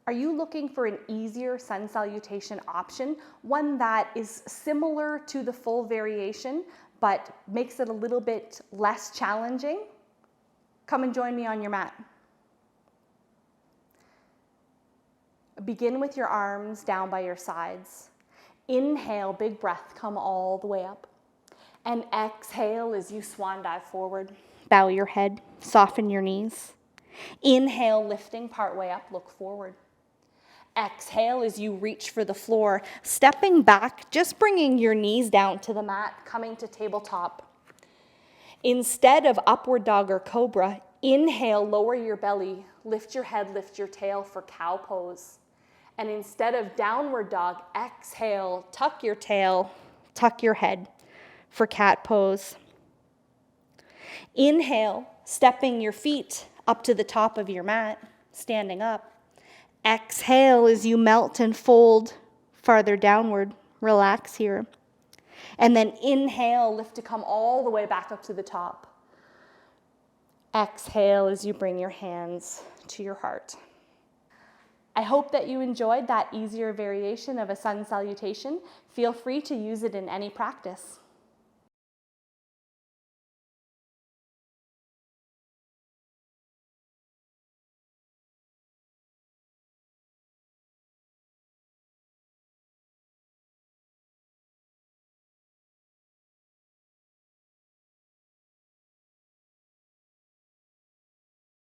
Are you looking for an easier sun salutation option, one that is similar to the full variation, but makes it a little bit less challenging? Come and join me on your mat. Begin with your arms down by your sides. Inhale, big breath, come all the way up. And exhale as you swan dive forward. Bow your head, soften your knees. Inhale, lifting partway up, look forward. Exhale as you reach for the floor, stepping back, just bringing your knees down to the mat, coming to tabletop. Instead of upward dog or cobra, inhale, lower your belly, lift your head, lift your tail for cow pose. And instead of downward dog, exhale, tuck your tail, tuck your head for cat pose. Inhale, stepping your feet up to the top of your mat, standing up. Exhale as you melt and fold farther downward. Relax here. And then inhale, lift to come all the way back up to the top. Exhale as you bring your hands to your heart. I hope that you enjoyed that easier variation of a sun salutation. Feel free to use it in any practice.